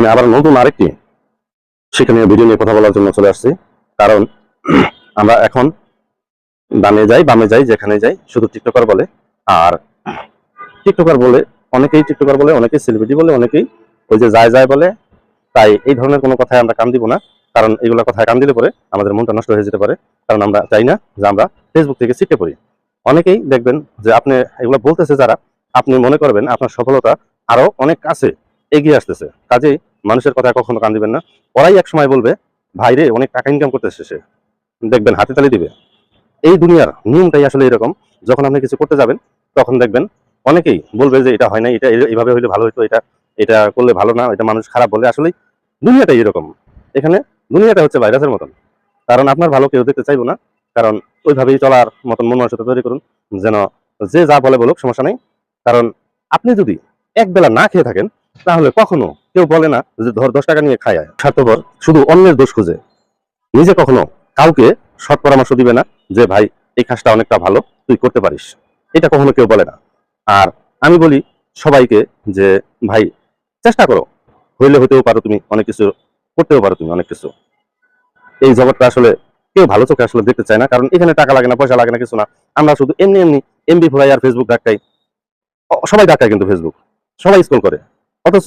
আমি আবার নতুন আরেকটি শিক্ষণীয় ভিডিও নিয়ে কথা বলার জন্য চলে আসছি। কারণ আমরা এখন ডানে যাই বামে যাই যেখানে যাই শুধু টিকটকার বলে। আর টিকটকার বলে অনেকেই টিকটকার বলে, অনেকেই সেলিব্রিটি বলে, অনেকেই ওই যে যায় যায় বলে। তাই এই ধরনের কোনো কথায় আমরা কান দিব না, কারণ এগুলো কথায় কান দিলে পরে আমাদের মনটা নষ্ট হয়ে যেতে পারে। কারণ আমরা চাই না যে আমরা ফেসবুক থেকে ছিটকে পড়ি। অনেকেই দেখবেন যে আপনি এগুলো বলতেছে যারা, আপনি মনে করবেন আপনার সফলতা আরো অনেক কাছে এগিয়ে আসতেছে, কাজেই মানুষের কথায় কখনো কান দিবেন না। ওরাই এক সময় বলবে ভাই রে অনেক টাকা ইনকাম করতেছে সে, দেখবেন হাতে তালি দিবে। এই দুনিয়ার নিয়মটাই আসলে এরকম। যখন আপনি কিছু করতে যাবেন তখন দেখবেন অনেকেই বলবে যে এটা হয় না, এটা এইভাবে হইলে ভালো হইতো, এটা এটা করলে ভালো না, এটা মানুষ খারাপ বলে। আসলে দুনিয়াটাই এরকম। এখানে দুনিয়াটা হচ্ছে ভাইরাসের মতন, কারণ আপনার ভালো কেউ দেখতে চাইবো না। কারণ ওইভাবেই চলার মতন মন মানসিকতা তৈরি করুন, যেন যে যা বলে বলুক সমস্যা নেই। কারণ আপনি যদি এক বেলা না খেয়ে থাকেন তাহলে কখনো কেউ বলে না যে ধর 10 টাকা নিয়ে খায়। স্বার্থপর, শুধু অন্যের দোষ খুঁজে, নিজে কখনো কাউকে সৎ পরামর্শ দিবে না যে ভাই এই কাজটা অনেকটা ভালো, তুই করতে পারিস। এটা কখনো কেউ বলে না। আর আমি বলি সবাইকে যে ভাই চেষ্টা করো, হইলে হতেও পারো তুমি অনেক কিছু, করতেও পারো তুমি অনেক কিছু। এই জগৎটা আসলে কেউ ভালো চোখে আসলে দেখতে চায় না, কারণ এখানে টাকা লাগে না, পয়সা লাগে না, কিছু না। আমরা শুধু এমনি এমনি এমবি ফুরাই আর ফেসবুক ডাকাই। সবাই ডাকায় কিন্তু ফেসবুক, সবাই স্ক্রল করে। অথচ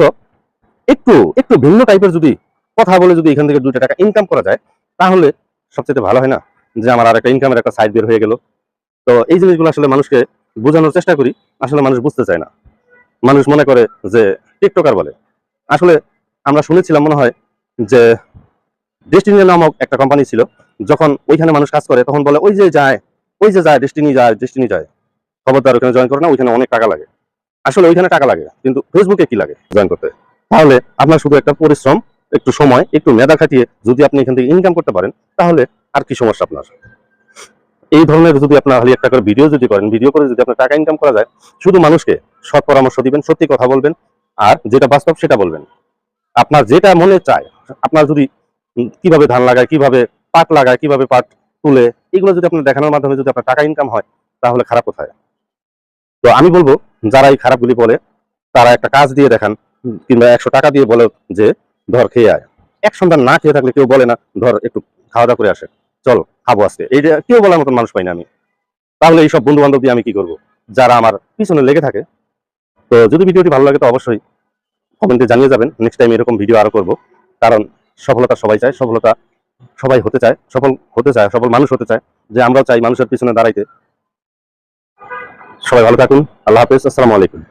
একটু একটু ভিন্ন টাইপের যদি কথা বলে যদি এখান থেকে 2টা টাকা ইনকাম করা যায়, তাহলে সবচেয়ে ভালো হয় না? যে আমার আর একটা ইনকামের একটা সাইড বের হয়ে গেল। তো এই জিনিসগুলো আসলে মানুষকে বোঝানোর চেষ্টা করি, আসলে মানুষ বুঝতে চায় না। মানুষ মনে করে যে টিকটকার বলে। আসলে আমরা শুনেছিলাম মনে হয় যে ডেস্টিনি নামক একটা কোম্পানি ছিল, যখন ওইখানে মানুষ কাজ করে তখন বলে ওই যে যায়, ওই যে যায়, ডেস্টিনি যায়, ডেস্টিনি যায়, খবরদার ওখানে জয়েন করে না, ওইখানে অনেক টাকা লাগে। আসলে ওইখানে টাকা লাগে, কিন্তু ফেসবুকে কি লাগে জয়েন করতে? তাহলে আপনার শুধু একটা পরিশ্রম, একটু সময়, একটু মেধা খাটিয়ে যদি আপনি এখান থেকে ইনকাম করতে পারেন, তাহলে আর কি সমস্যা আপনার? এই ধরনের যদি আপনার খালি একটা করে ভিডিও যদি করেন, ভিডিও করে যদি আপনার টাকা ইনকাম করা যায়, শুধু মানুষকে সৎ পরামর্শ দিবেন, সত্যি কথা বলবেন, আর যেটা বাস্তব সেটা বলবেন। আপনার যেটা মনে চায়, আপনার যদি কিভাবে ধান লাগায়, কিভাবে পাট লাগায়, কিভাবে পাট তুলে, এগুলো যদি আপনার দেখানোর মাধ্যমে যদি আপনার টাকা ইনকাম হয়, তাহলে খারাপ কোথায়? তো আমি বলবো যারা এই খারাপগুলি বলে তারা একটা কাজ দিয়ে দেখান, কিংবা 100 টাকা দিয়ে বলে যে ধর খেয়ে আয়। এক সন্তান না খেয়ে থাকলে কেউ বলে না ধর একটু খাওয়া দাওয়া করে আসে, চল খাবো আজকে, এইটা কেউ বলার মতন মানুষ পাই না আমি। তাহলে এইসব বন্ধু বান্ধব দিয়ে আমি কি করবো, যারা আমার পিছনে লেগে থাকে? তো যদি ভিডিওটি ভালো লাগে তো অবশ্যই কমেন্টে জানিয়ে যাবেন। নেক্সট টাইম এরকম ভিডিও আরো করবো। কারণ সফলতা সবাই চায়, সফলতা সবাই হতে চায়, সফল হতে চায়, সফল মানুষ হতে চায়। যে আমরাও চাই মানুষের পিছনে দাঁড়াইতে। সবাই ভালো থাকুন, আল্লাহ হাফেজ, আসসালামু আলাইকুম।